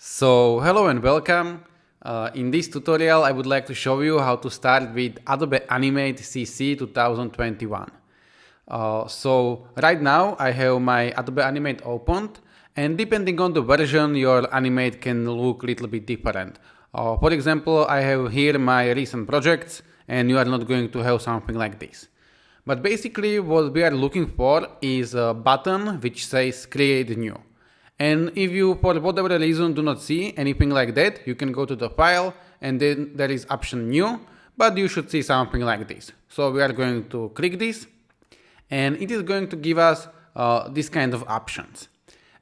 Hello and welcome. In this tutorial I would like to show you how to start with Adobe Animate CC 2021. Right now I have my Adobe Animate opened, and depending on the version your Animate can look a little bit different. For example, I have here my recent projects, and you are not going to have something like this. But basically what we are looking for is a button which says Create New. And if you, for whatever reason, do not see anything like that, you can go to the file and then there is option New, but you should see something like this. So we are going to click this, and it is going to give us this kind of options.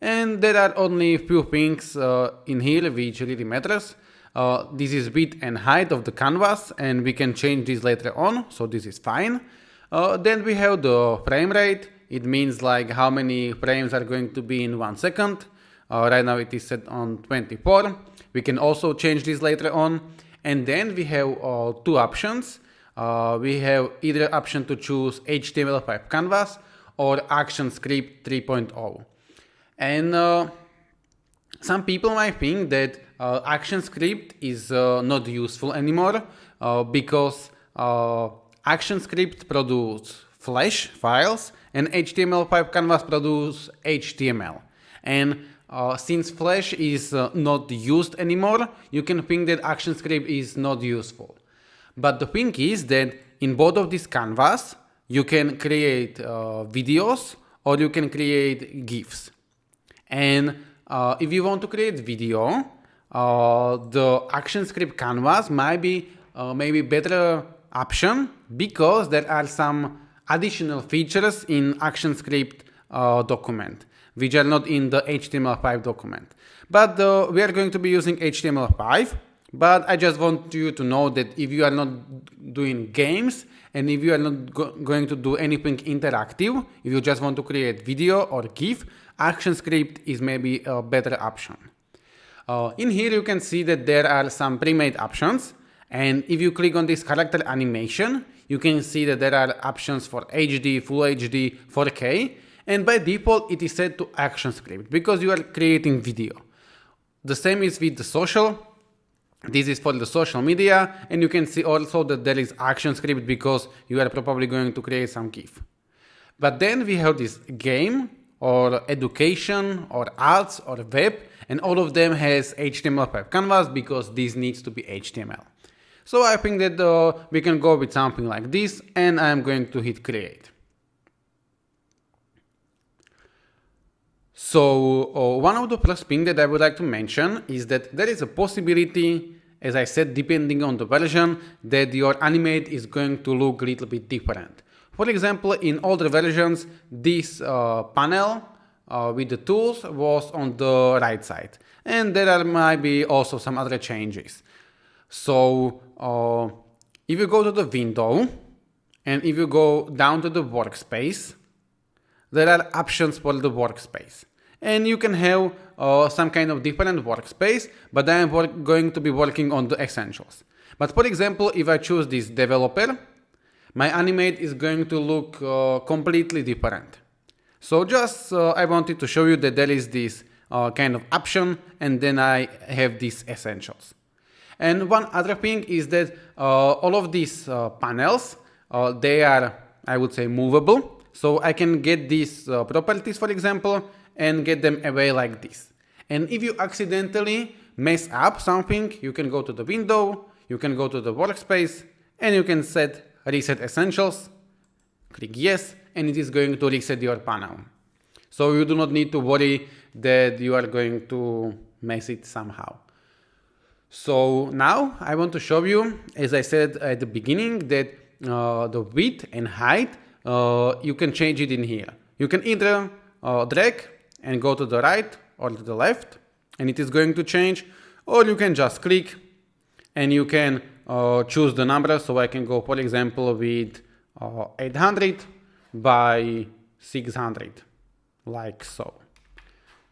And there are only a few things in here which really matters. This is width and height of the canvas, and we can change this later on, so this is fine. Then we have the frame rate. It means like how many frames are going to be in 1 second. Right now it is set on 24. We can also change this later on. And then we have two options. We have either option to choose HTML5 canvas or ActionScript 3.0. And some people might think that ActionScript is not useful anymore because ActionScript produces Flash files and HTML5 canvas produce HTML. And since Flash is not used anymore, you can think that ActionScript is not useful. But the thing is that in both of these canvas, you can create videos or you can create GIFs. And if you want to create video, the ActionScript canvas might be maybe better option because there are some additional features in ActionScript document, which are not in the HTML5 document. But we are going to be using HTML5, but I just want you to know that if you are not doing games, and if you are not going to do anything interactive, if you just want to create video or GIF, ActionScript is maybe a better option. In here you can see that there are some pre-made options, and if you click on this character animation, you can see that there are options for HD, Full HD, 4K, and by default it is set to ActionScript because you are creating video. The same is with the social. This is for the social media, and you can see also that there is ActionScript because you are probably going to create some GIF. But then we have this game or education or ads or web, and all of them has HTML5 canvas because this needs to be HTML. So I think that we can go with something like this, and I'm going to hit create. So one of the first things that I would like to mention is that there is a possibility, as I said, depending on the version, that your animate is going to look a little bit different. For example, in older versions, this panel with the tools was on the right side, and there might be also some other changes. So if you go to the window and if you go down to the workspace, there are options for the workspace, and you can have some kind of different workspace, but I am going to be working on the essentials. But for example, if I choose this developer, my animate is going to look completely different. So just I wanted to show you that there is this kind of option, and then I have these essentials. And one other thing is that all of these panels, they are, I would say, movable. So I can get these properties, for example, and get them away like this. And if you accidentally mess up something, you can go to the window, you can go to the workspace, and you can set Reset Essentials, click Yes, and it is going to reset your panel. So you do not need to worry that you are going to mess it somehow. So now I want to show you, as I said at the beginning, that the width and height, you can change it in here. You can either drag and go to the right or to the left, and it is going to change, or you can just click and you can choose the number. So I can go, for example, with 800 by 600, like so.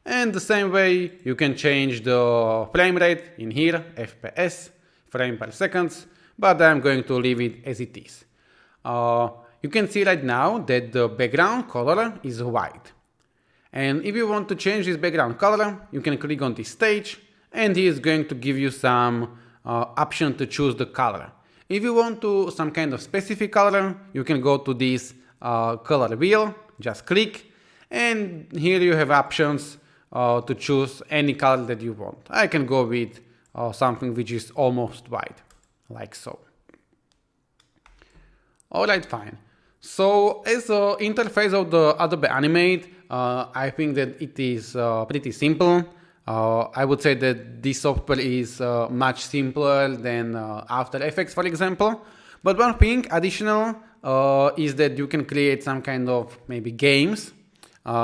And the same way, you can change the frame rate in here, FPS, frame per seconds, but I'm going to leave it as it is. You can see right now that the background color is white. And if you want to change this background color, you can click on this stage and he is going to give you some option to choose the color. If you want to some kind of specific color, you can go to this color wheel, just click, and here you have options to choose any color that you want. I can go with something which is almost white, like so. Alright, fine. So as the interface of the Adobe Animate, I think that it is pretty simple. I would say that this software is much simpler than After Effects, for example. But one thing additional is that you can create some kind of maybe games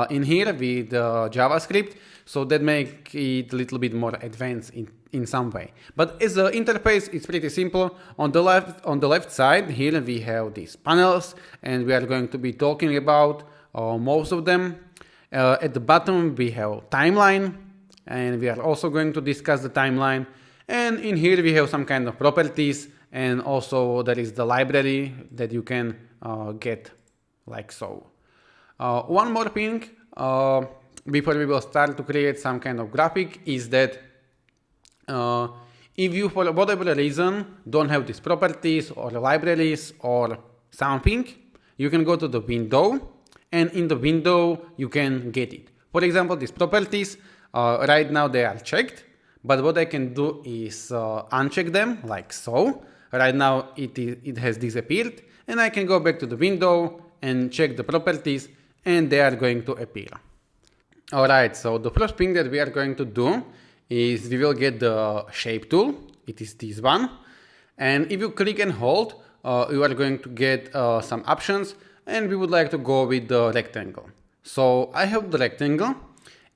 in here with JavaScript, so that make it a little bit more advanced in some way. But as the interface, it's pretty simple. On the left side here we have these panels, and we are going to be talking about most of them. At the bottom we have timeline, and we are also going to discuss the timeline. And in here we have some kind of properties, and also there is the library that you can get, like so. One more thing before we will start to create some kind of graphic is that if you for whatever reason don't have these properties or libraries or something, you can go to the window, and in the window you can get it. For example, these properties, right now they are checked, but what I can do is uncheck them, like so. Right now it has disappeared, and I can go back to the window and check the properties, and they are going to appear. Alright, so the first thing that we are going to do is we will get the shape tool. It is this one, and if you click and hold, you are going to get some options, and we would like to go with the rectangle. So I have the rectangle,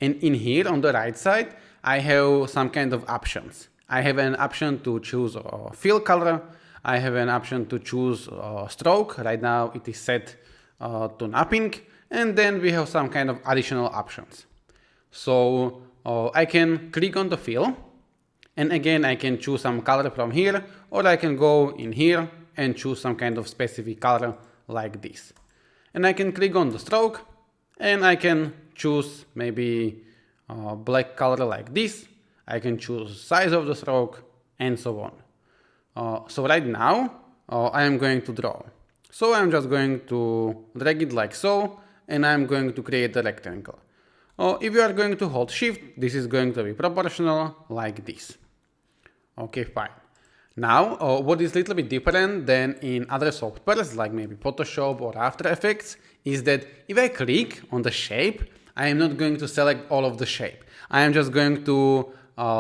and in here on the right side I have some kind of options. I have an option to choose a fill color. I have an option to choose a stroke. Right now it is set to nothing, and then we have some kind of additional options. So I can click on the fill, and again I can choose some color from here, or I can go in here and choose some kind of specific color like this. And I can click on the stroke, and I can choose maybe black color like this. I can choose size of the stroke, and so on. So right now I am going to draw. So I'm just going to drag it like so, and I'm going to create a rectangle. If you are going to hold shift, this is going to be proportional like this. Okay, fine. Now, what is a little bit different than in other softwares, like maybe Photoshop or After Effects, is that if I click on the shape, I am not going to select all of the shape. I am just going to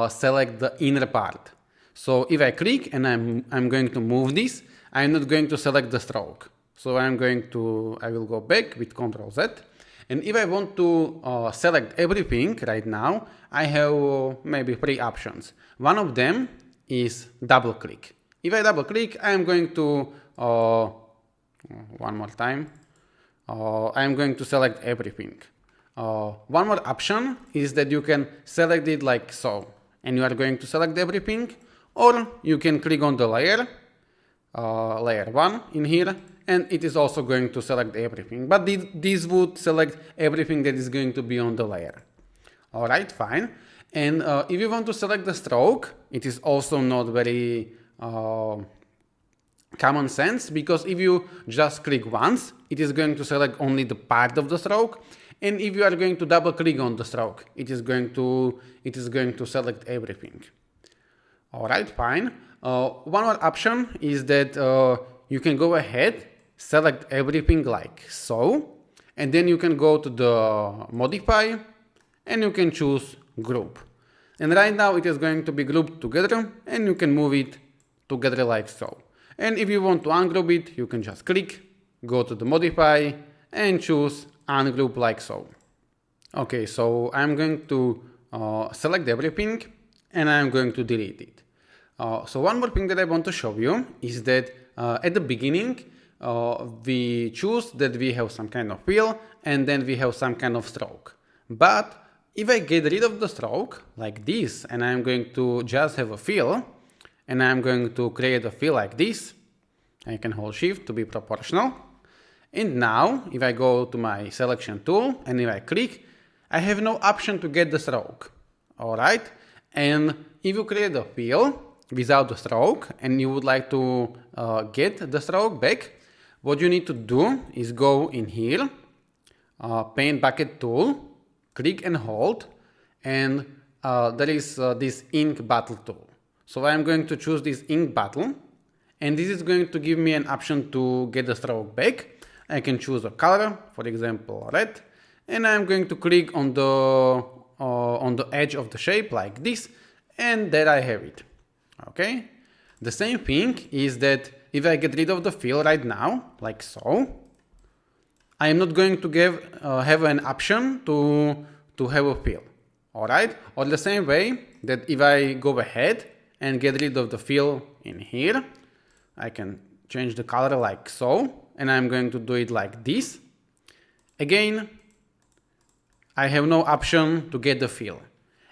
select the inner part. So if I click and I'm going to move this, I'm not going to select the stroke. So I will go back with Ctrl Z. And if I want to select everything right now, I have maybe 3 options. One of them is double click. If I double click, I am going to, one more time, I am going to select everything. One more option is that you can select it like so, and you are going to select everything, or you can click on the layer, layer 1 in here, and it is also going to select everything, but this would select everything that is going to be on the layer. Alright, fine. And if you want to select the stroke, it is also not very common sense, because if you just click once, it is going to select only the part of the stroke, and if you are going to double click on the stroke, it is going to select everything. Alright, fine. One more option is that you can go ahead, select everything like so, and then you can go to the modify, and you can choose group. And right now it is going to be grouped together, and you can move it together like so. And if you want to ungroup it, you can just click, go to the modify, and choose ungroup like so. Okay, so I'm going to select everything, and I'm going to delete it. So one more thing that I want to show you is that at the beginning we choose that we have some kind of fill, and then we have some kind of stroke. But if I get rid of the stroke like this, and I'm going to just have a fill, and I'm going to create a fill like this, I can hold shift to be proportional. And now if I go to my selection tool, and if I click, I have no option to get the stroke. Alright, And if you create a fill without the stroke and you would like to get the stroke back, what you need to do is go in here, paint bucket tool, click and hold, and there is this ink bottle tool. So I'm going to choose this ink bottle, and this is going to give me an option to get the stroke back. I can choose a color, for example red, and I'm going to click on the edge of the shape like this, and there I have it. Okay. The same thing is that if I get rid of the fill right now, like so, I am not going to have an option to have a fill. Alright? Or the same way that if I go ahead and get rid of the fill in here, I can change the color like so, and I'm going to do it like this. Again, I have no option to get the fill.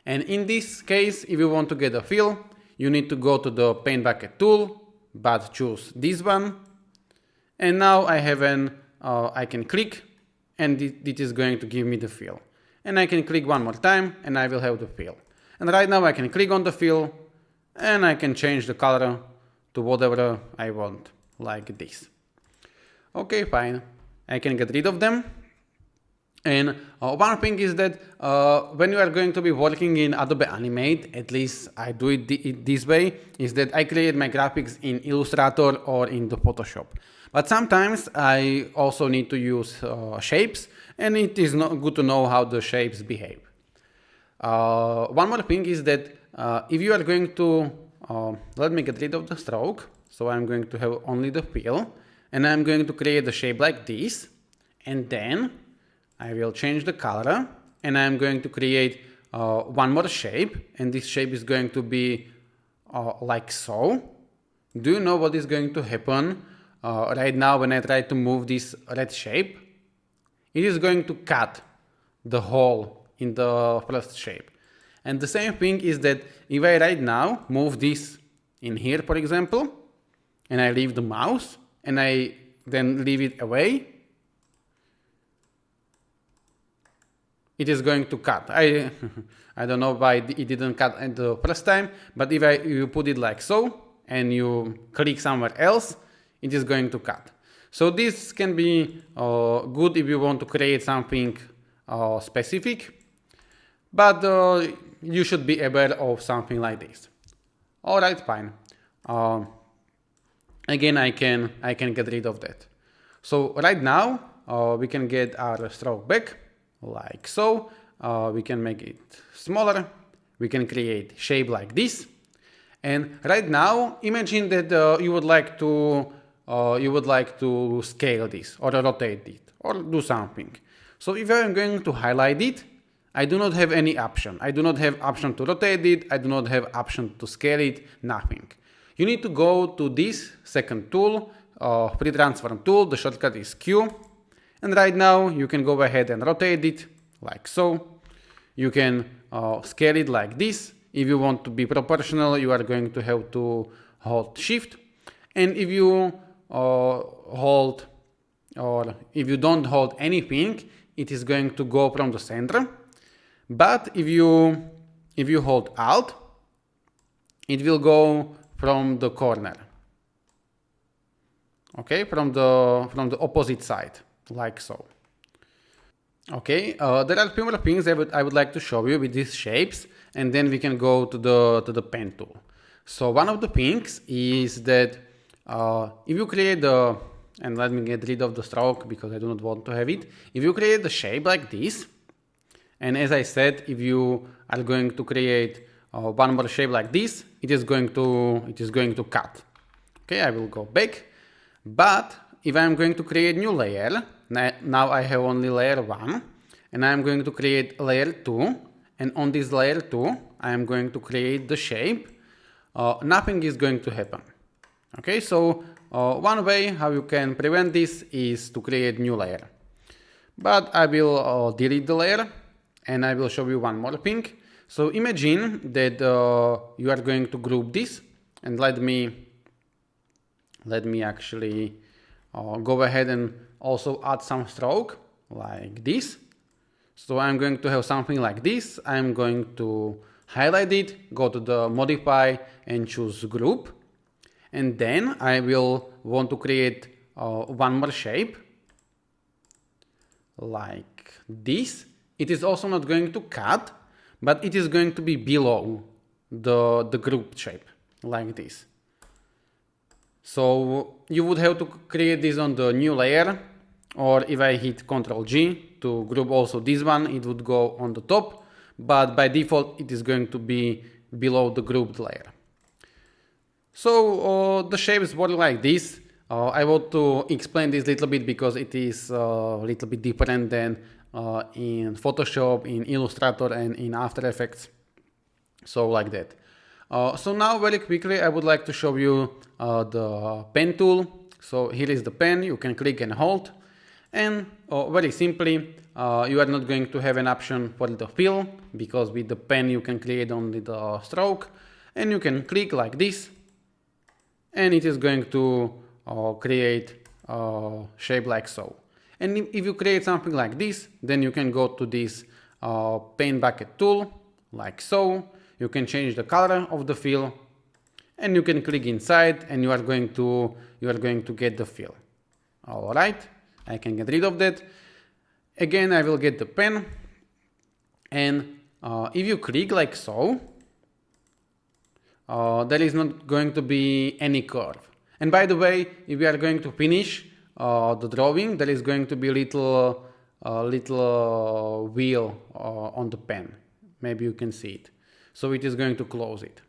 And in this case, if you want to get a fill, you need to go to the paint bucket tool, but choose this one. And now I have I can click, and it is going to give me the fill. And I can click one more time, and I will have the fill. And right now I can click on the fill, and I can change the color to whatever I want, like this. Okay, fine. I can get rid of them. And one thing is that when you are going to be working in Adobe Animate, at least I do it this way, is that I create my graphics in Illustrator or in the Photoshop. But sometimes I also need to use shapes, and it is not good to know how the shapes behave. One more thing is that if you are going to, let me get rid of the stroke, so I'm going to have only the fill, and I'm going to create a shape like this, and then I will change the color, and I'm going to create one more shape, and this shape is going to be like so. Do you know what is going to happen right now when I try to move this red shape? It is going to cut the hole in the first shape. And the same thing is that if I right now move this in here, for example, and I leave the mouse, and I then leave it away, it is going to cut. I don't know why it didn't cut at the first time, but if you put it like so and you click somewhere else, it is going to cut. So this can be good if you want to create something specific, but you should be aware of something like this. Alright, fine. Again, I can get rid of that. So right now we can get our stroke back like so. We can make it smaller. We can create shape like this. And right now, imagine that you would like to scale this or rotate it or do something. So if I'm going to highlight it, I do not have any option. I do not have option to rotate it. I do not have option to scale it. Nothing. You need to go to this second tool, free transform tool. The shortcut is Q. And right now you can go ahead and rotate it like so. You can scale it like this. If you want to be proportional, you are going to have to hold Shift. And if you hold, or if you don't hold anything, it is going to go from the center. But if you hold Alt, it will go from the corner. Okay, from the opposite side, like so. Okay, there are a few more things I would like to show you with these shapes, and then we can go to the pen tool. So one of the things is that if you create and let me get rid of the stroke because I do not want to have it. If you create the shape like this, and as I said, if you are going to create one more shape like this, it is going to cut. Okay, I will go back. But if I'm going to create new layer, now I have only layer 1, and I'm going to create layer 2, and on this layer 2, I am going to create the shape. Nothing is going to happen. Okay, so one way how you can prevent this is to create new layer. But I will delete the layer, and I will show you one more thing. So imagine that you are going to group this, and let me actually go ahead and also add some stroke like this. So I'm going to have something like this. I'm going to highlight it, go to the modify and choose group. And then I will want to create one more shape like this. It is also not going to cut, but it is going to be below the group shape like this. So you would have to create this on the new layer, or if I hit Ctrl G to group also this one, it would go on the top, but by default it is going to be below the grouped layer. So the shapes work like this. I want to explain this a little bit because it is a little bit different than in Photoshop, in Illustrator and in After Effects. So like that. So now very quickly I would like to show you the pen tool. So here is the pen, you can click and hold, and very simply you are not going to have an option for the fill, because with the pen you can create only the stroke, and you can click like this and it is going to create a shape like so. And if you create something like this, then you can go to this pen bucket tool like so. You can change the color of the fill, and you can click inside and you are going to get the fill. All right, I can get rid of that. Again, I will get the pen, and if you click like so, there is not going to be any curve. And by the way, if we are going to finish the drawing, there is going to be a little wheel on the pen. Maybe you can see it. So it is going to close it.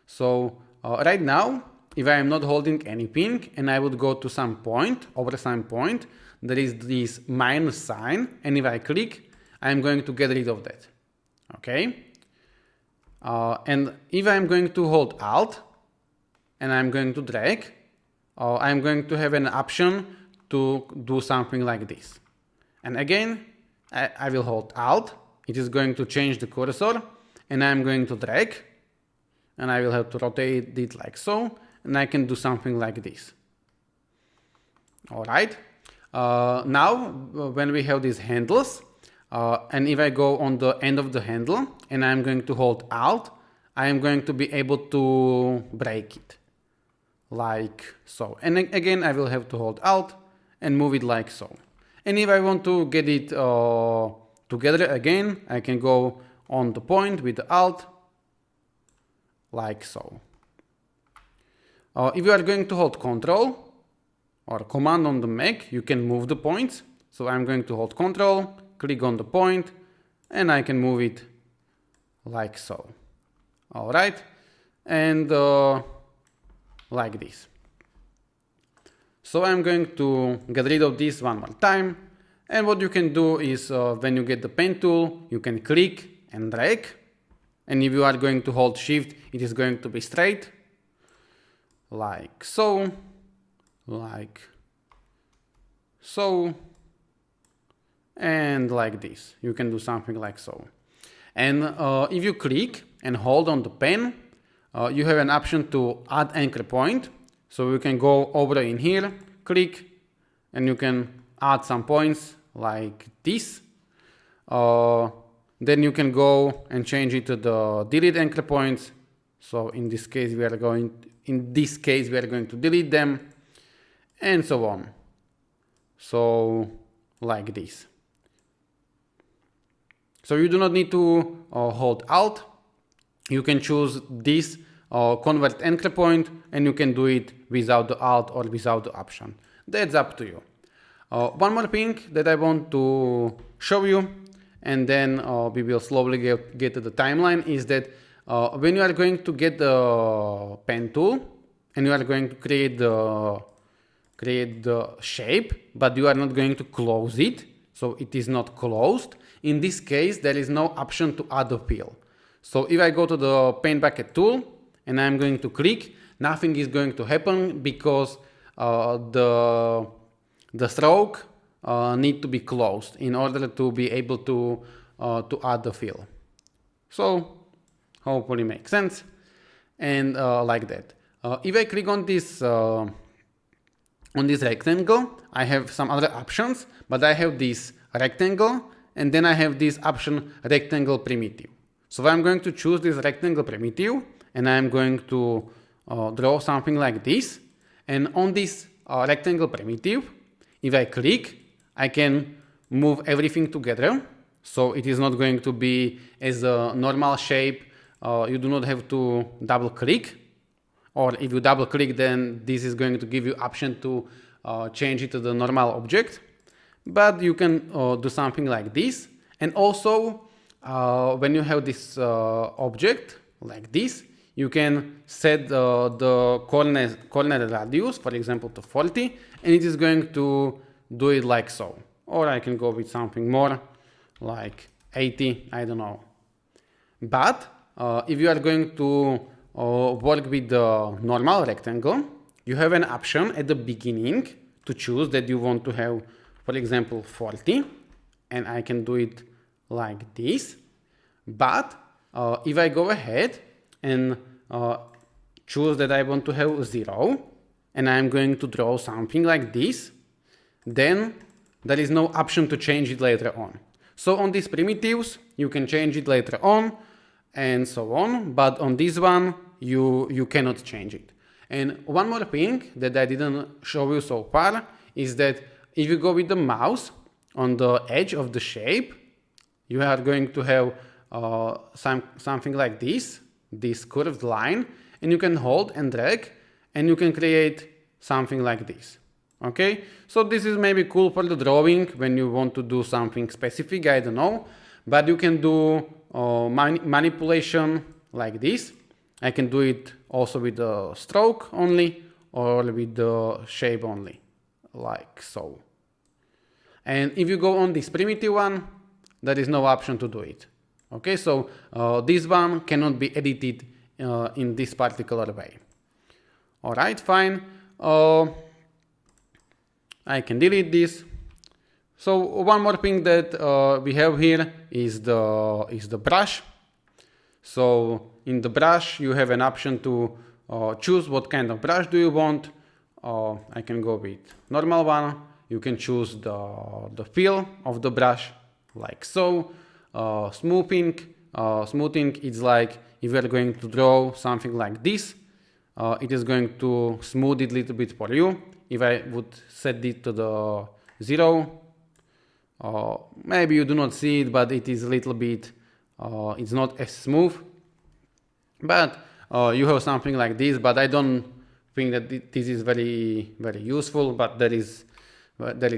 So right now, if I am not holding anything and I would go to some point, over some point, there is this minus sign, and if I click, I am going to get rid of that. Okay? And if I am going to hold Alt and I am going to drag, I am going to have an option to do something like this. And again, I will hold Alt. It is going to change the cursor, and I am going to drag, and I will have to rotate it like so, and I can do something like this. All right. Now, when we have these handles, and if I go on the end of the handle and I'm going to hold Alt, I am going to be able to break it like so. And again, I will have to hold Alt and move it like so. And if I want to get it together again, I can go on the point with the Alt like so. If you are going to hold Ctrl or Command on the Mac, you can move the points. So I'm going to hold Ctrl, click on the point, and I can move it like so. All right, and like this. So I'm going to get rid of this one more time. And what you can do is when you get the pen tool, you can click and drag. And if you are going to hold Shift, it is going to be straight, like so, like so, and like this. You can do something like so. And if you click and hold on the pen, you have an option to add anchor point. So you can go over in here, click, and you can add some points like this. Then you can go and change it to the delete anchor points. So in this case, we are going to delete them, and so on. So like this. So you do not need to hold Alt. You can choose this convert anchor point, and you can do it without the Alt or without the option. That's up to you. One more thing that I want to show you, and then we will slowly get to the timeline, is that when you are going to get the pen tool and you are going to create the shape, but you are not going to close it, so it is not closed. In this case, there is no option to add a fill. So if I go to the pen bucket tool and I'm going to click, nothing is going to happen because the stroke need to be closed in order to be able to add the fill. So hopefully makes sense, and like that. If I click on this rectangle, I have some other options, but I have this rectangle, and then I have this option rectangle primitive. So I'm going to choose this rectangle primitive, and I'm going to draw something like this. And on this rectangle primitive, if I click, I can move everything together. So it is not going to be as a normal shape. You do not have to double click. Or if you double click, then this is going to give you option to change it to the normal object. But you can do something like this. And also, when you have this object like this, you can set the corner radius, for example, to 40, and it is going to do it like so. Or I can go with something more, like 80, I don't know. But if you are going to work with the normal rectangle, you have an option at the beginning to choose that you want to have, for example, 40, and I can do it like this. But if I go ahead and choose that I want to have 0, and I'm going to draw something like this, then there is no option to change it later on. So on these primitives, you can change it later on, and so on, but on this one, you cannot change it. And one more thing that I didn't show you so far is that if you go with the mouse on the edge of the shape, you are going to have something like this curved line, and you can hold and drag, and you can create something like this. Okay, so this is maybe cool for the drawing when you want to do something specific, I don't know, but you can do manipulation like this. I can do it also with the stroke only, or with the shape only, like so. And if you go on this primitive one, there is no option to do it. Okay, so this one cannot be edited in this particular way. All right, fine. I can delete this. So one more thing that we have here is the brush. So in the brush, you have an option to choose what kind of brush do you want. I can go with normal one. You can choose the feel of the brush, like so. Smoothing is like if you are going to draw something like this, it is going to smooth it a little bit for you. If I would set it to the 0, maybe you do not see it, but it is a little bit, it's not as smooth. But you have something like this, but I don't think that this is very, very useful, but there is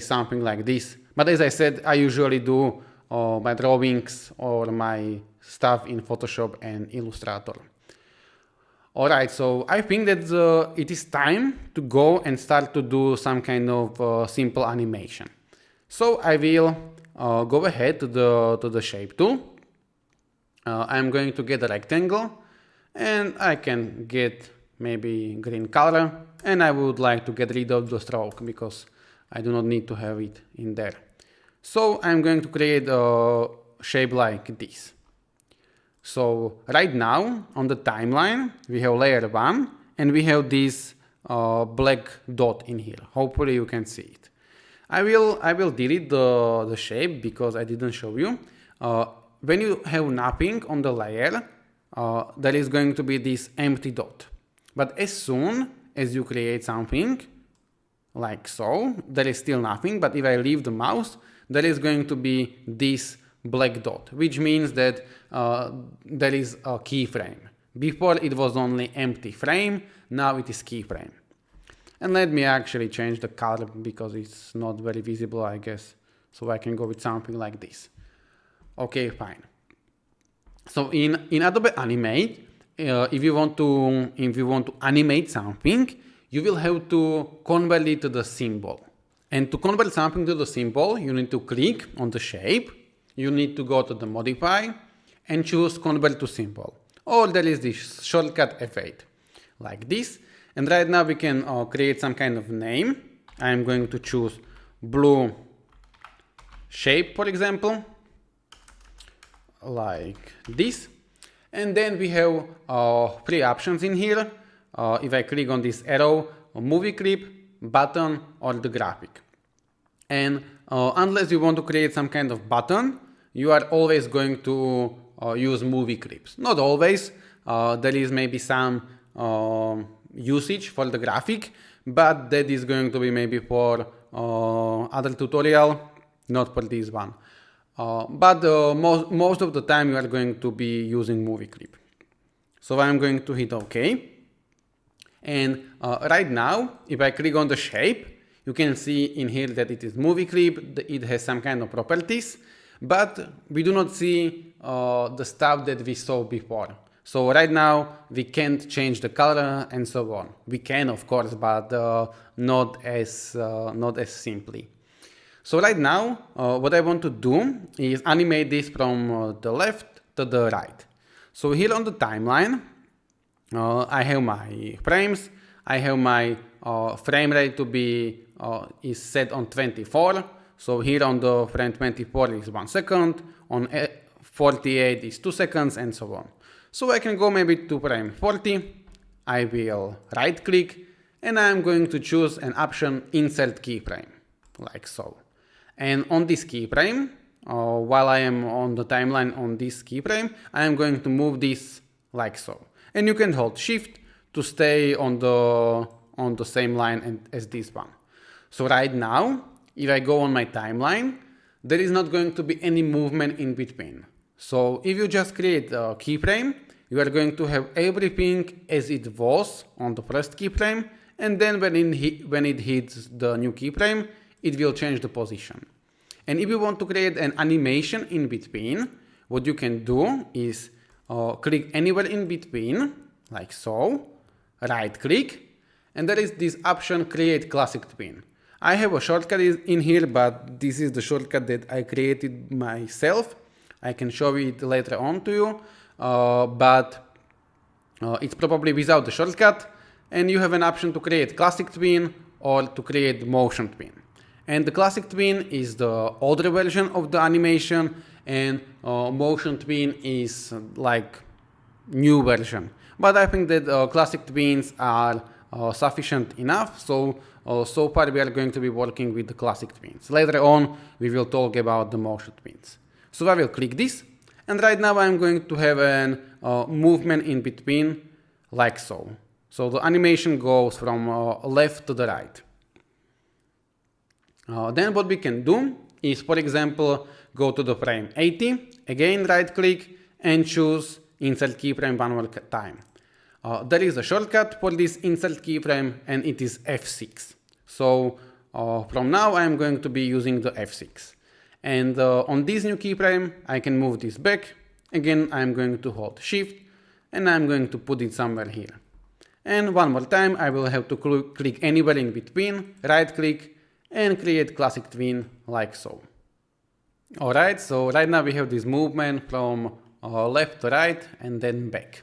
something like this. But as I said, I usually do my drawings or my stuff in Photoshop and Illustrator. Alright, so I think that it is time to go and start to do some kind of simple animation. So I will go ahead to the shape tool. I'm going to get a rectangle, and I can get maybe green color, and I would like to get rid of the stroke because I do not need to have it in there. So I'm going to create a shape like this. So right now on the timeline, we have layer 1, and we have this black dot in here. Hopefully you can see it. I will delete the shape because I didn't show you. When you have nothing on the layer, there is going to be this empty dot. But as soon as you create something like so, there is still nothing. But if I leave the mouse, there is going to be this black dot, which means that there is a keyframe. Before it was only empty frame, now it is keyframe. And let me actually change the color because it's not very visible, I guess. So I can go with something like this. Okay, fine. So in Adobe Animate, if you want to animate something, you will have to convert it to the symbol. And to convert something to the symbol, you need to click on the shape. You need to go to the modify and choose convert to symbol. Or there is this shortcut F8, like this. And right now we can create some kind of name. I'm going to choose blue shape, for example, like this. And then we have 3 options in here. If I click on this arrow, movie clip, button, or the graphic. And unless you want to create some kind of button, you are always going to use movie clips. Not always. There is maybe some usage for the graphic, but that is going to be maybe for other tutorial, not for this one. But most of the time you are going to be using movie clip. So I'm going to hit OK. And right now, if I click on the shape, you can see in here that it is movie clip, it has some kind of properties, but we do not see the stuff that we saw before. So right now we can't change the color and so on. We can, of course, but not as simply. So right now, what I want to do is animate this from the left to the right. So here on the timeline, I have my frames. I have my frame rate to be is set on 24. So here on the frame 24 is 1 second, on 48 is 2 seconds, and so on. So I can go maybe to frame 40. I will right click and I'm going to choose an option insert keyframe, like so. And on this keyframe, while I am on the timeline on this keyframe, I am going to move this like so. And you can hold Shift to stay on the same line as this one. So right now, if I go on my timeline, there is not going to be any movement in between. So if you just create a keyframe, you are going to have everything as it was on the first keyframe, and then when it hits the new keyframe, it will change the position. And if you want to create an animation in between, what you can do is click anywhere in between, like so, right click, and there is this option create classic twin. I have a shortcut in here, but this is the shortcut that I created myself. I can show it later on to you, but it's probably without the shortcut, and you have an option to create classic twin or to create motion twin. And the classic twin is the older version of the animation, and motion twin is like new version. But I think that classic twins are sufficient enough, so so far we are going to be working with the classic twins. Later on we will talk about the motion twins. So I will click this, and right now I'm going to have a movement in between like so. So the animation goes from left to the right. Then what we can do is, for example, go to the frame 80, again right click and choose insert keyframe one more time. There is a shortcut for this insert keyframe and it is F6. So from now I am going to be using the F6. And on this new keyframe I can move this back. Again I am going to hold Shift and I am going to put it somewhere here. And one more time I will have to click anywhere in between, right click and create classic twin like so. Alright, so right now we have this movement from left to right and then back.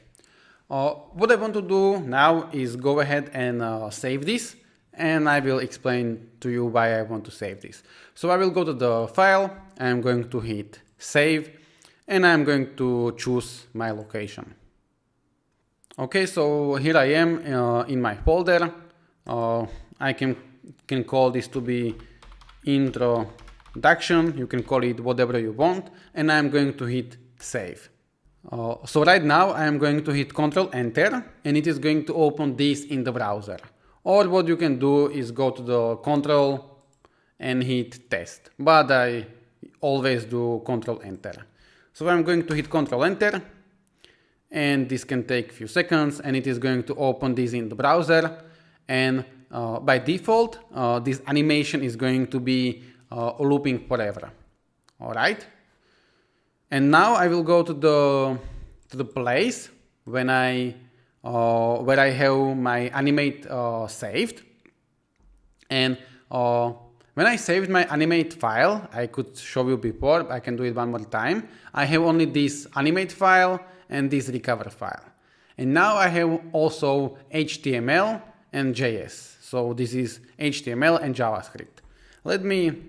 What I want to do now is go ahead and save this, and I will explain to you why I want to save this. So I will go to the file, I'm going to hit save, and I'm going to choose my location. Okay, so here I am in my folder. I can call this to be introduction, you can call it whatever you want, and I'm going to hit save. So right now I am going to hit Ctrl Enter and it is going to open this in the browser. Or what you can do is go to the Ctrl and hit test, but I always do Ctrl Enter. So I'm going to hit Ctrl Enter and this can take a few seconds and it is going to open this in the browser, and by default this animation is going to be looping forever. Alright? And now I will go to the place when where I have my animate saved. And when I saved my animate file, I could show you before, I can do it one more time. I have only this animate file and this recover file. And now I have also HTML and JS. So this is HTML and JavaScript. Let me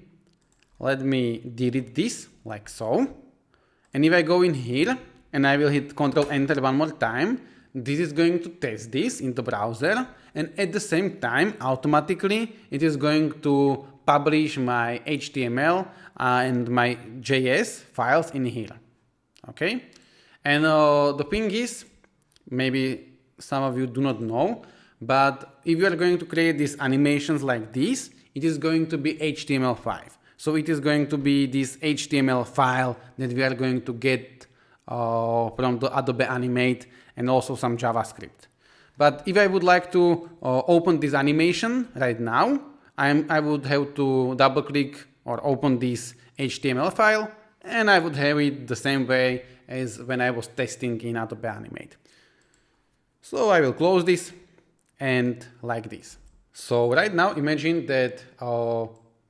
delete this like so. And if I go in here and I will hit Ctrl Enter one more time, this is going to test this in the browser, and at the same time automatically it is going to publish my HTML and my JS files in here. Okay, And the thing is, maybe some of you do not know, but if you are going to create these animations like this, it is going to be HTML5. So it is going to be this HTML file that we are going to get from the Adobe Animate and also some JavaScript. But if I would like to open this animation right now, I would have to double click or open this HTML file, and I would have it the same way as when I was testing in Adobe Animate. So I will close this and like this. So right now imagine that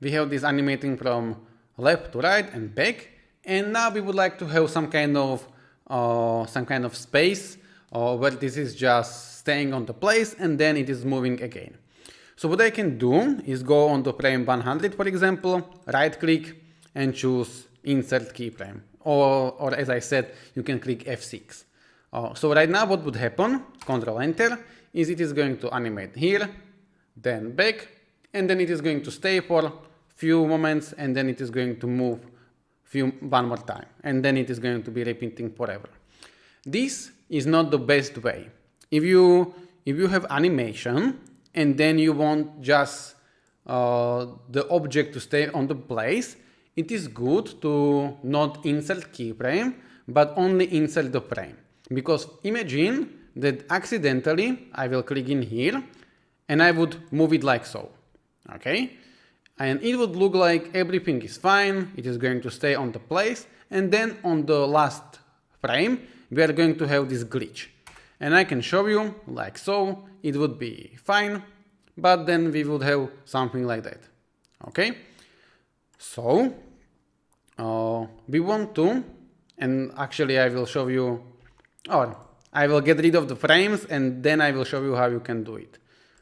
we have this animating from left to right and back, and now we would like to have some kind of space where this is just staying on the place and then it is moving again. So what I can do is go on the frame 100, for example, right click and choose insert keyframe, or as I said, you can click F6. So right now what would happen, Control Enter, is it is going to animate here, then back, and then it is going to stay for few moments, and then it is going to move one more time, and then it is going to be repeating forever. This is not the best way. If you have animation and then you want just the object to stay on the place, it is good to not insert keyframe, but only insert the frame. Because imagine that accidentally I will click in here and I would move it like so, okay? And it would look like everything is fine, it is going to stay on the place, and then on the last frame we are going to have this glitch. And I can show you like so, it would be fine, but then we would have something like that, okay? So we want to, and actually I will show you, or I will get rid of the frames and then I will show you how you can do it.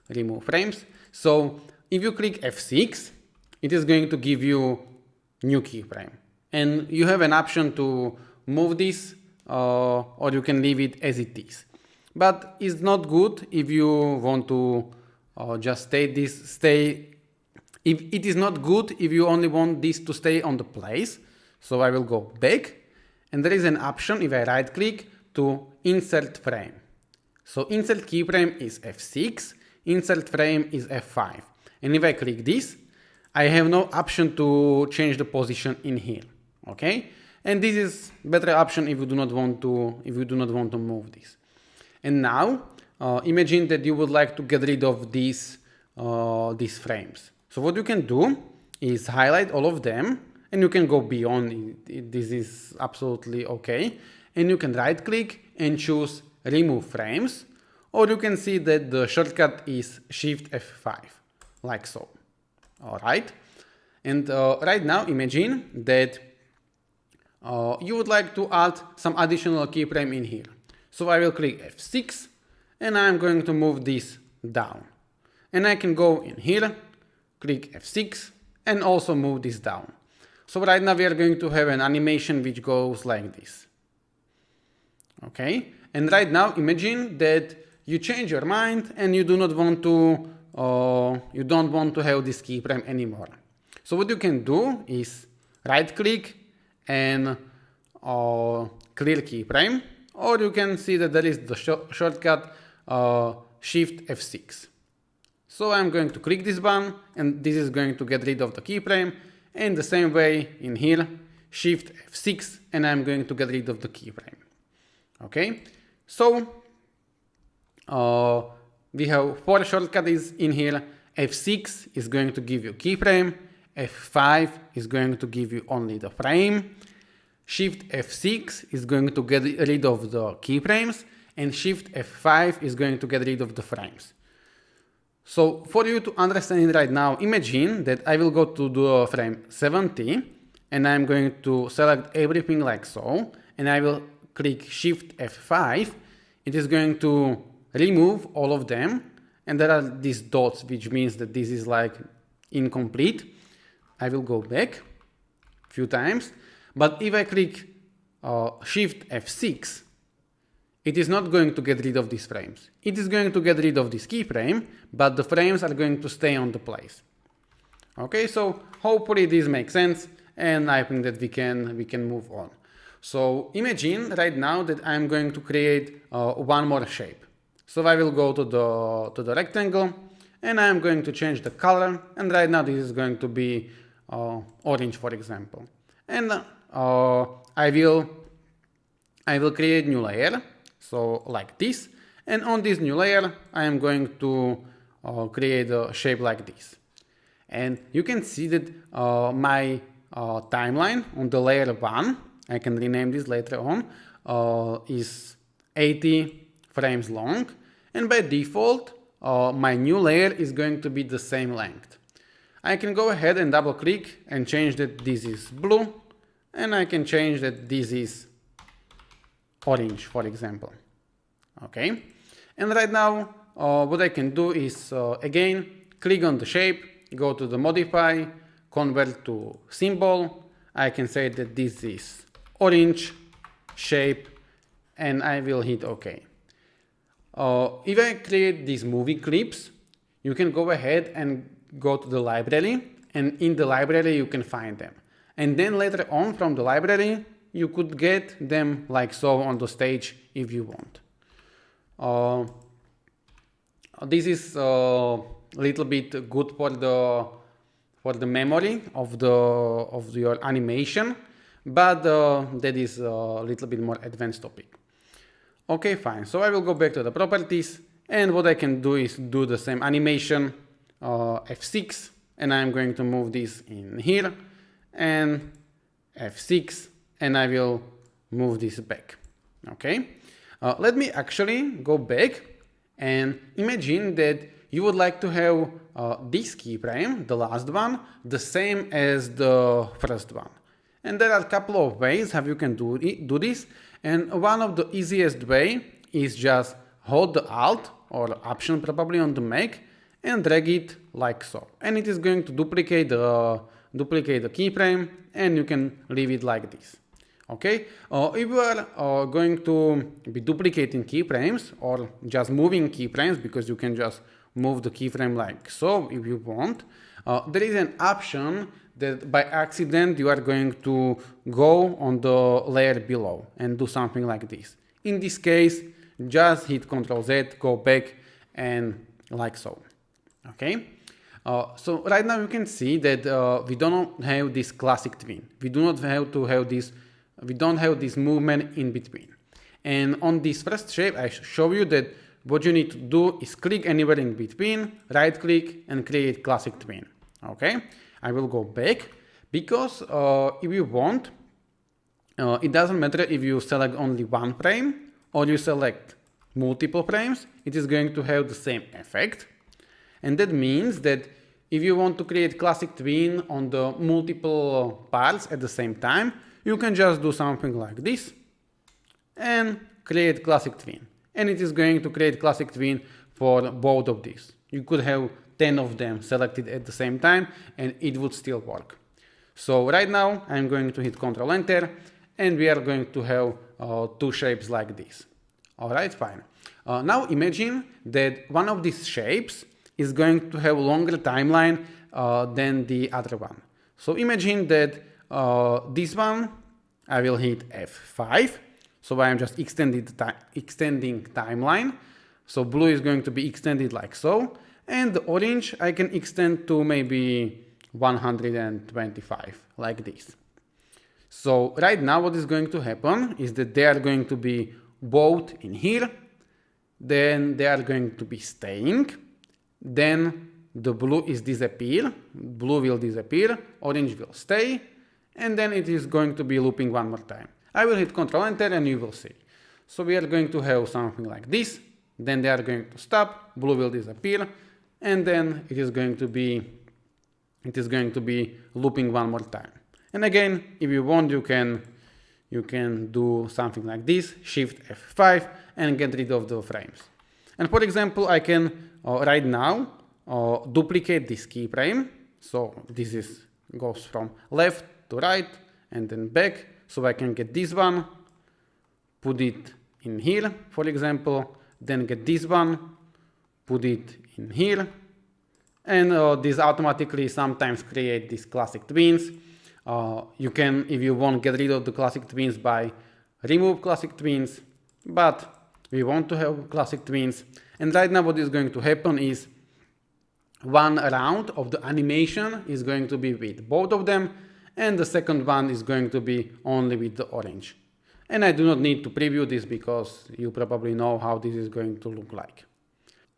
Remove frames. So if you click F6, it is going to give you new keyframe. And you have an option to move this or you can leave it as it is. But it's not good if you want to just stay. If it is not good if you only want this to stay on the place. So I will go back, and there is an option if I right click to insert frame. So insert keyframe is F6, insert frame is F5. And if I click this, I have no option to change the position in here. Okay? And this is better option if you do not want to move this. And now imagine that you would like to get rid of these frames. So what you can do is highlight all of them, and you can go beyond it. This is absolutely okay. And you can right click and choose remove frames, or you can see that the shortcut is Shift F5, like so. All right. And right now imagine that you would like to add some additional keyframe in here. So I will click F6 and I'm going to move this down. And I can go in here, click F6 and also move this down. So right now we are going to have an animation which goes like this. Okay, and right now imagine that you change your mind and you do not want to, you don't want to have this keyframe anymore. So what you can do is right click and clear keyframe, or you can see that there is the shortcut Shift F6. So I'm going to click this button and this is going to get rid of the keyframe, and the same way in here, Shift F6 and I'm going to get rid of the keyframe. Okay, so we have 4 shortcuts in here. F6 is going to give you keyframe, F5 is going to give you only the frame, Shift F6 is going to get rid of the keyframes, and Shift F5 is going to get rid of the frames. So for you to understand it right now, imagine that I will go to the frame 70 and I'm going to select everything like so, and I will click Shift F5. It is going to remove all of them, and there are these dots, which means that this is like incomplete. I will go back a few times, but if I click Shift F6, it is not going to get rid of these frames. It is going to get rid of this keyframe, but the frames are going to stay on the place. Okay, so hopefully this makes sense, and I think that we can move on. So imagine right now that I'm going to create one more shape. So I will go to the rectangle and I'm going to change the color, and right now this is going to be orange, for example. And I will create new layer, so like this, and on this new layer I am going to create a shape like this. And you can see that my timeline on the layer 1, I can rename this later on, is 80 frames long, and by default my new layer is going to be the same length. I can go ahead and double click and change that this is blue, and I can change that this is orange, for example. Okay, and right now what I can do is again click on the shape, go to the modify, convert to symbol. I can say that this is orange shape, and I will hit OK. If I create these movie clips, you can go ahead and go to the library, and in the library you can find them. And then later on from the library, you could get them like so on the stage if you want. This is a little bit good for the memory of your animation, but that is a little bit more advanced topic. Okay, fine. So I will go back to the properties, and what I can do is do the same animation, F6, and I'm going to move this in here, and F6, and I will move this back. Okay. Let me actually go back and imagine that you would like to have this keyframe, the last one, the same as the first one. And there are a couple of ways how you can do this. And one of the easiest way is just hold the Alt or Option probably on the Mac and drag it like so. And it is going to duplicate the keyframe, and you can leave it like this. Okay, if you are going to be duplicating keyframes or just moving keyframes, because you can just move the keyframe like so if you want, there is an option that by accident you are going to go on the layer below and do something like this. In this case, just hit Ctrl Z, go back, and like so. Okay. So right now you can see that we don't have this classic twin. We do not have to have this. We don't have this movement in between. And on this first shape, I show you that what you need to do is click anywhere in between, right click, and create classic twin. Okay. I will go back because if you want, it doesn't matter if you select only one frame or you select multiple frames, it is going to have the same effect. And that means that if you want to create classic twin on the multiple parts at the same time, you can just do something like this and create classic twin. And it is going to create classic twin for both of these. You could have 10 of them selected at the same time and it would still work. So right now I'm going to hit Ctrl Enter and we are going to have two shapes like this. Alright, fine. Now imagine that one of these shapes is going to have longer timeline than the other one. So imagine that this one, I will hit F5. So I am just extending timeline. So blue is going to be extended like so. And the orange I can extend to maybe 125, like this. So right now what is going to happen is that they are going to be both in here. Then they are going to be staying. Then the blue will disappear, orange will stay, and then it is going to be looping one more time. I will hit Ctrl Enter and you will see. So we are going to have something like this, then they are going to stop, blue will disappear, and then it is going to be looping one more time. And again, if you want, you can do something like this, Shift F5 and get rid of the frames. And for example, I can right now duplicate this keyframe. So this goes from left to right and then back. So I can get this one, put it in here, for example, then get this one, put it in here. And this automatically sometimes create these classic twins. You can, if you want, get rid of the classic twins by remove classic twins, but we want to have classic twins. And right now what is going to happen is one round of the animation is going to be with both of them, and the second one is going to be only with the orange. And I do not need to preview this because you probably know how this is going to look like.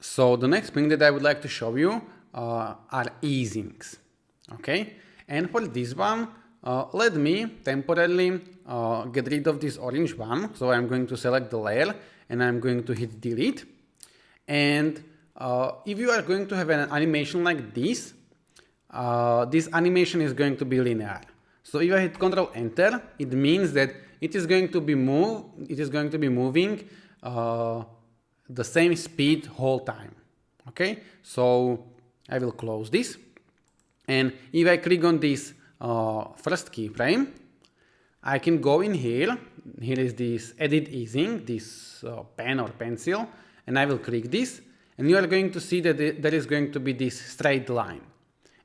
So the next thing that I would like to show you are easings. Okay, and for this one, let me temporarily get rid of this orange one. So I'm going to select the layer and I'm going to hit delete. And if you are going to have an animation like this animation is going to be linear. So if I hit Ctrl Enter, it means that it is going to be moving the same speed whole time. Okay, so I will close this, and if I click on this first keyframe, I can go in here. Here is this edit easing, this pen or pencil, and I will click this, and you are going to see that there is going to be this straight line.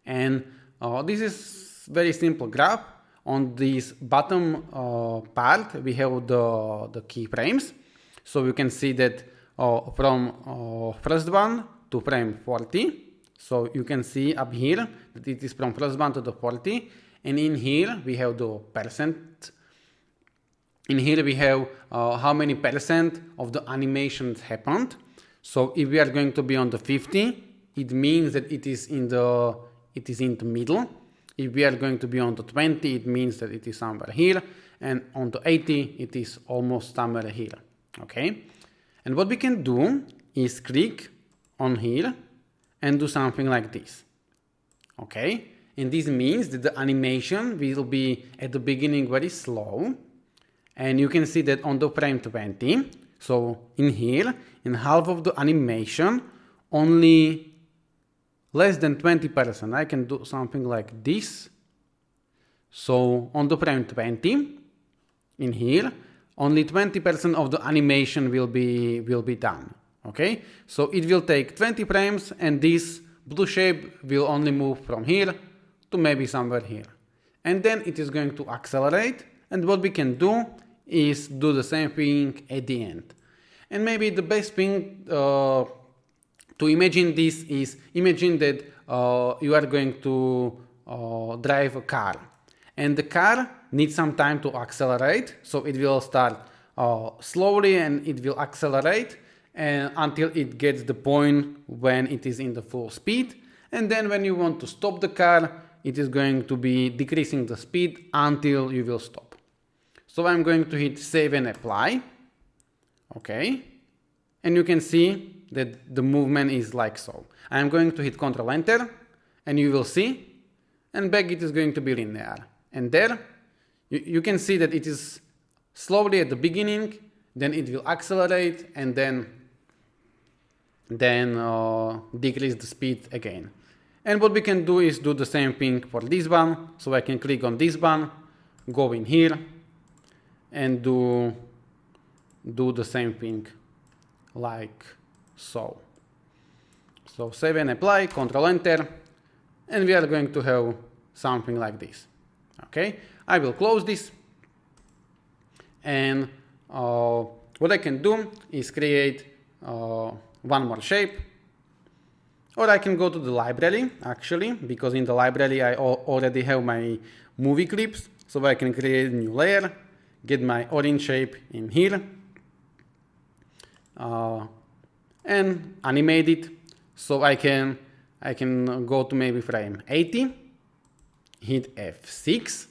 And this is very simple graph. On this bottom part we have the keyframes, so you can see that from first one to frame 40. So you can see up here that it is from first one to the 40, and in here we have the percent. In here we have how many percent of the animations happened. So if we are going to be on the 50, it means that it is in the middle. If we are going to be on the 20, it means that it is somewhere here, and on the 80, it is almost somewhere here. Okay, and what we can do is click on here and do something like this. Okay, and this means that the animation will be at the beginning very slow, and you can see that on the frame 20, so in here, in half of the animation, only less than 20%. I can do something like this. So on the frame 20, in here, only 20% of the animation will be done. Okay, so it will take 20 frames, and this blue shape will only move from here to maybe somewhere here. And then it is going to accelerate, and what we can do is do the same thing at the end. And maybe the best thing to imagine this is, imagine that you are going to drive a car, and the car needs some time to accelerate, so it will start slowly and it will accelerate until it gets the point when it is in the full speed, and then when you want to stop the car, it is going to be decreasing the speed until you will stop. So I'm going to hit save and apply. Okay, and you can see that the movement is like so. I'm going to hit Ctrl Enter, and you will see, and back it is going to be linear. And there, you can see that it is slowly at the beginning, then it will accelerate, and then decrease the speed again. And what we can do is do the same thing for this one. So I can click on this one, go in here, and do the same thing like so. So save and apply, Ctrl Enter, and we are going to have something like this. Okay, I will close this, and what I can do is create one more shape, or I can go to the library actually, because in the library I already have my movie clips, so I can create a new layer, get my orange shape in here, and animate it. So I can go to maybe frame 80, hit F6,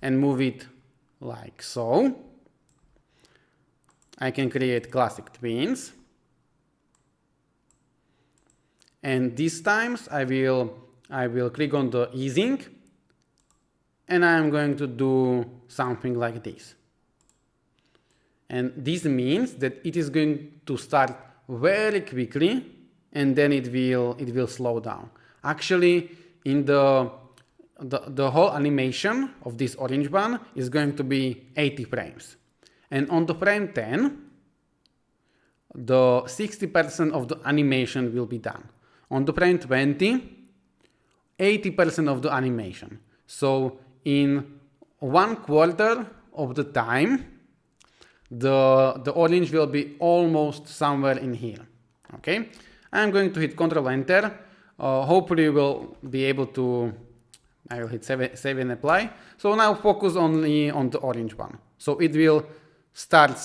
and move it like so. I can create classic twins, and these times I will click on the easing, and I'm going to do something like this. And this means that it is going to start very quickly, and then it will slow down. Actually, in the whole animation of this orange one is going to be 80 frames. And on the frame 10, the 60% of the animation will be done. On the frame 20, 80% of the animation. So in 1/4 of the time, the orange will be almost somewhere in here. Okay, I'm going to hit Ctrl Enter. Hopefully you will be able to, I will hit save and apply. So now focus only on the orange one. So it will start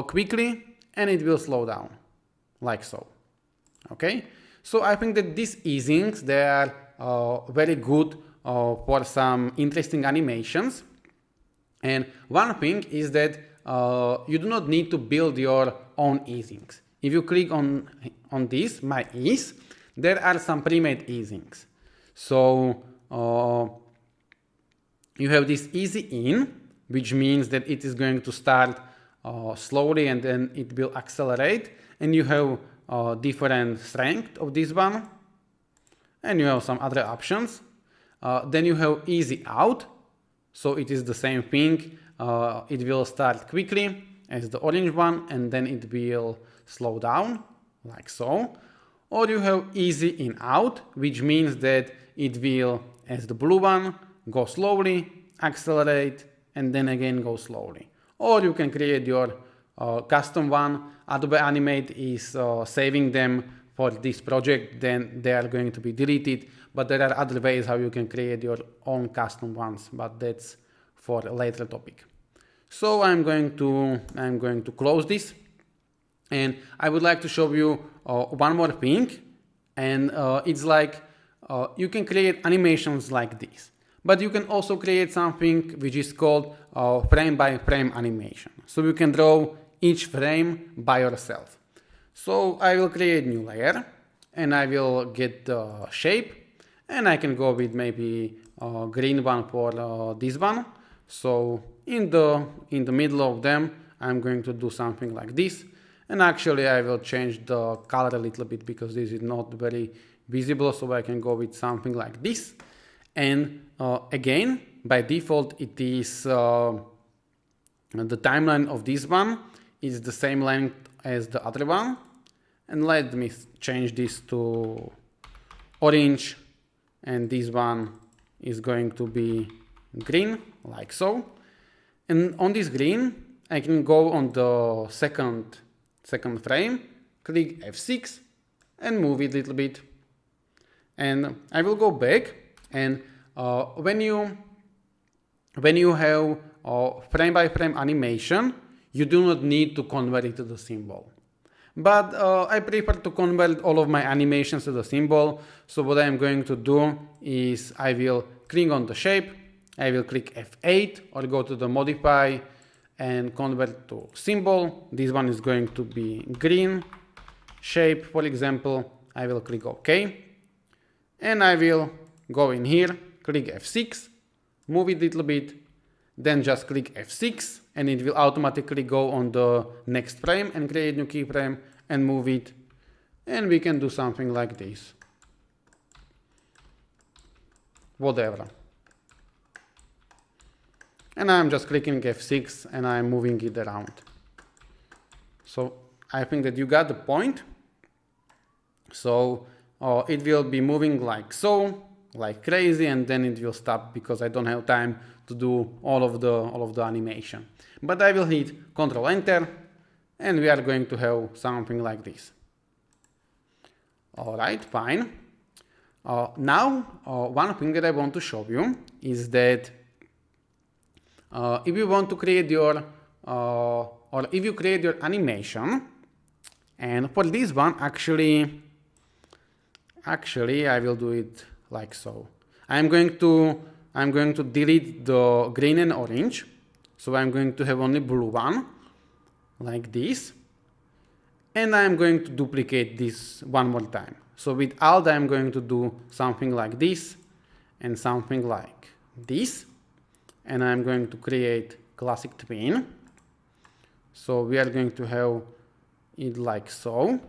quickly and it will slow down, like so. Okay, so I think that these easings, they are very good for some interesting animations. And one thing is that you do not need to build your own easings. If you click on this, My Ease, there are some pre-made easings. So you have this easy in, which means that it is going to start slowly and then it will accelerate. And you have different strength of this one. And you have some other options. Then you have easy out. So it is the same thing. It will start quickly as the orange one and then it will slow down like so. Or you have easy in out, which means that it will, as the blue one, go slowly, accelerate, and then again go slowly. Or you can create your custom one. Adobe Animate is saving them for this project, then they are going to be deleted. But there are other ways how you can create your own custom ones, but that's for a later topic. So I'm going to close this, and I would like to show you one more thing, and it's like you can create animations like this, but you can also create something which is called frame by frame animation. So you can draw each frame by yourself. So I will create new layer and I will get the shape, and I can go with maybe a green one for this one. So in the middle of them, I'm going to do something like this. And actually I will change the color a little bit because this is not very visible. So I can go with something like this. And again, by default, it is the timeline of this one is the same length as the other one. And let me change this to orange, and this one is going to be green, like so. And on this green, I can go on the second frame, click F6 and move it a little bit. And I will go back, and when you have frame by frame animation, you do not need to convert it to the symbol. But I prefer to convert all of my animations to the symbol. So what I'm going to do is I will click on the shape, I will click F8 or go to the modify and convert to symbol. This one is going to be green shape, for example. I will click OK. And I will go in here, click F6, move it a little bit, then just click F6 and it will automatically go on the next frame and create new keyframe and move it. And we can do something like this. Whatever. And I'm just clicking F6 and I'm moving it around. So I think that you got the point. So it will be moving like so, like crazy, and then it will stop because I don't have time to do all of the animation. But I will hit Ctrl Enter and we are going to have something like this. Alright, fine. Now one thing that I want to show you is that if you want to create your or if you create your animation, and for this one actually I will do it like so. I'm going to delete the green and orange, so I'm going to have only blue one like this, and I'm going to duplicate this one more time. So with Alt I'm going to do something like this and something like this, and I'm going to create classic twin. So we are going to have it like so.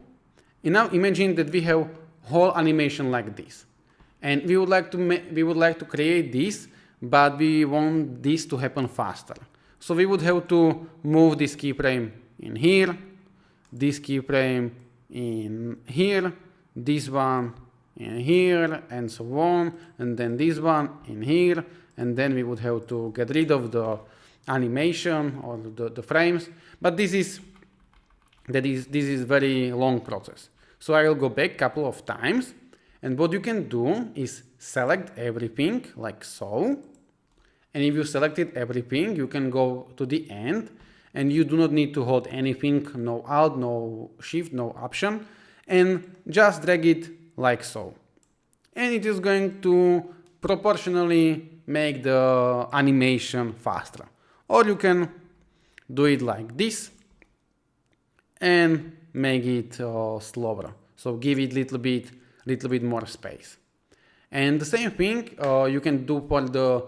And now imagine that we have whole animation like this, and we would like to create this, but we want this to happen faster. So we would have to move this keyframe in here, this keyframe in here, this one in here, and so on, and then this one in here, and then we would have to get rid of the animation or the frames. But this is very long process. So I will go back a couple of times, and what you can do is select everything like so. And if you selected everything, you can go to the end, and you do not need to hold anything, no Alt, no Shift, no Option, and just drag it like so. And it is going to proportionally make the animation faster. Or you can do it like this and make it slower. So give it little bit more space. And the same thing you can do for the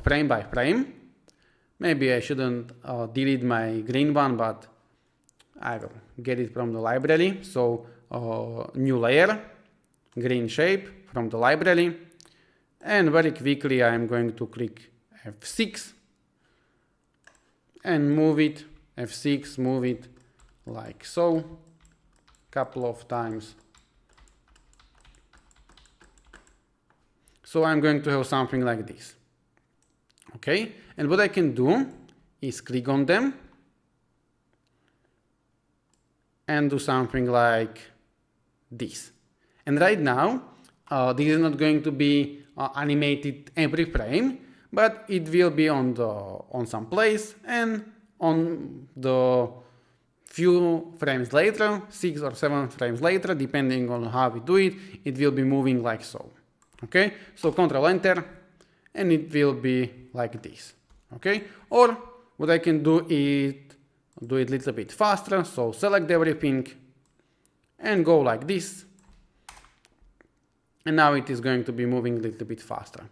frame by frame. Maybe I shouldn't delete my green one, but I will get it from the library. So new layer, green shape from the library. And very quickly I am going to click F6 and move it, F6, move it like so, couple of times. So I'm going to have something like this. Okay, and what I can do is click on them and do something like this. And right now, this is not going to be animated every frame, but it will be on some place, and on the few frames later, 6 or 7 frames later, depending on how we do it, it will be moving like so. Okay, so Control Enter, and it will be like this. Okay, or what I can do is do it a little bit faster. So select everything and go like this, and now it is going to be moving a little bit faster.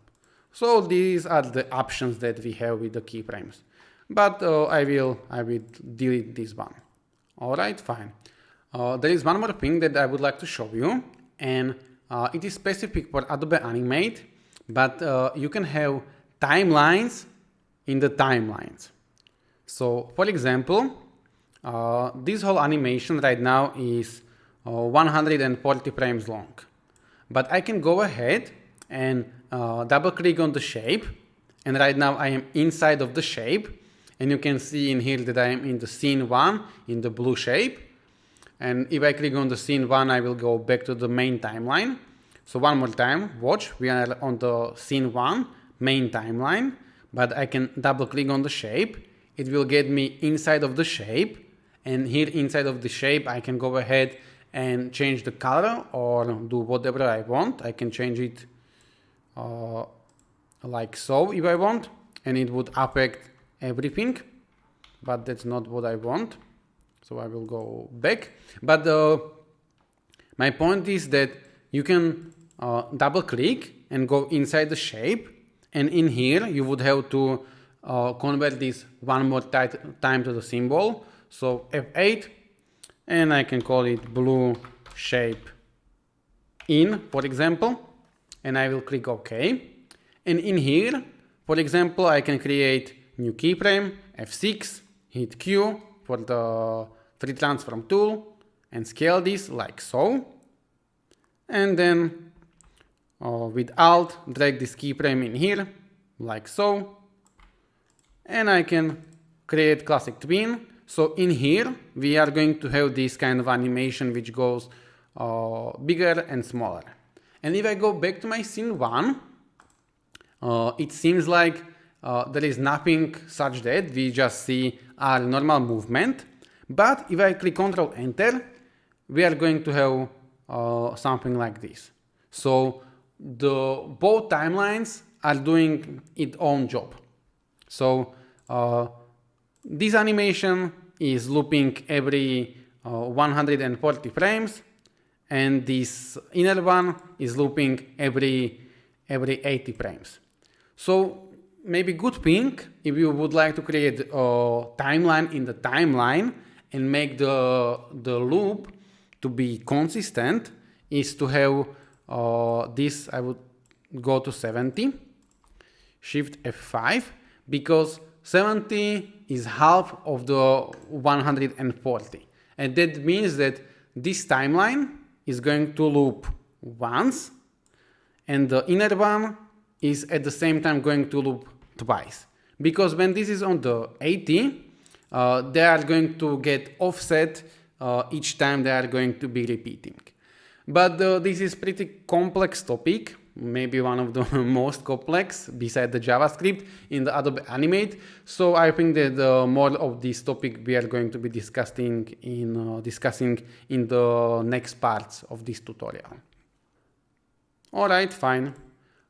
So these are the options that we have with the keyframes, but I will delete this one. All right, fine. There is one more thing that I would like to show you, and it is specific for Adobe Animate, but you can have timelines in the timelines. So for example, this whole animation right now is 140 frames long, but I can go ahead and double click on the shape, and right now I am inside of the shape, and you can see in here that I am in the scene 1 in the blue shape. And if I click on the scene 1, I will go back to the main timeline. So one more time, watch, we are on the scene 1 main timeline, but I can double click on the shape. It will get me inside of the shape, and here inside of the shape I can go ahead and change the color or do whatever I want. I can change it like so if I want, and it would affect everything, but that's not what I want. So I will go back. But my point is that you can double click and go inside the shape, and in here you would have to convert this one more time to the symbol. So F8, and I can call it blue shape in, for example, and I will click OK. And in here, for example, I can create new keyframe, F6, hit Q for the free transform tool, and scale this like so. And then with Alt, drag this keyframe in here, like so. And I can create classic twin. So in here, we are going to have this kind of animation which goes bigger and smaller. And if I go back to my scene 1, it seems like there is nothing such that we just see our normal movement. But if I click Ctrl Enter, we are going to have something like this. So both timelines are doing its own job. So this animation is looping every 140 frames, and this inner one is looping every 80 frames. So maybe good thing if you would like to create a timeline in the timeline and make the loop to be consistent is to have this. I would go to 70, Shift F5, because 70 is half of the 140, and that means that this timeline is going to loop once, and the inner one is at the same time going to loop twice. Because when this is on the 80, they are going to get offset each time they are going to be repeating. But this is pretty complex topic, maybe one of the most complex beside the JavaScript in the Adobe Animate. So I think that more of this topic we are going to be discussing in the next parts of this tutorial. Alright, fine.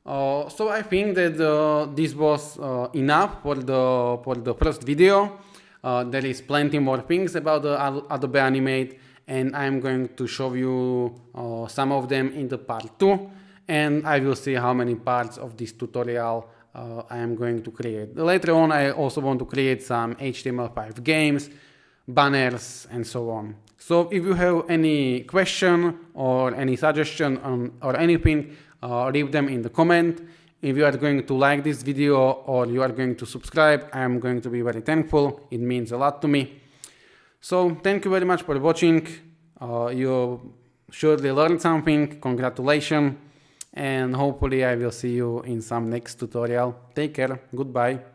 So I think that this was enough for the first video. There is plenty more things about the Adobe Animate, and I'm going to show you some of them in the part 2, and I will see how many parts of this tutorial I am going to create. Later on, I also want to create some HTML5 games, banners, and so on. So if you have any question or any suggestion or anything, leave them in the comment. If you are going to like this video or you are going to subscribe, I am going to be very thankful. It means a lot to me. So thank you very much for watching. You surely learned something. Congratulations. And hopefully I will see you in some next tutorial. Take care. Goodbye.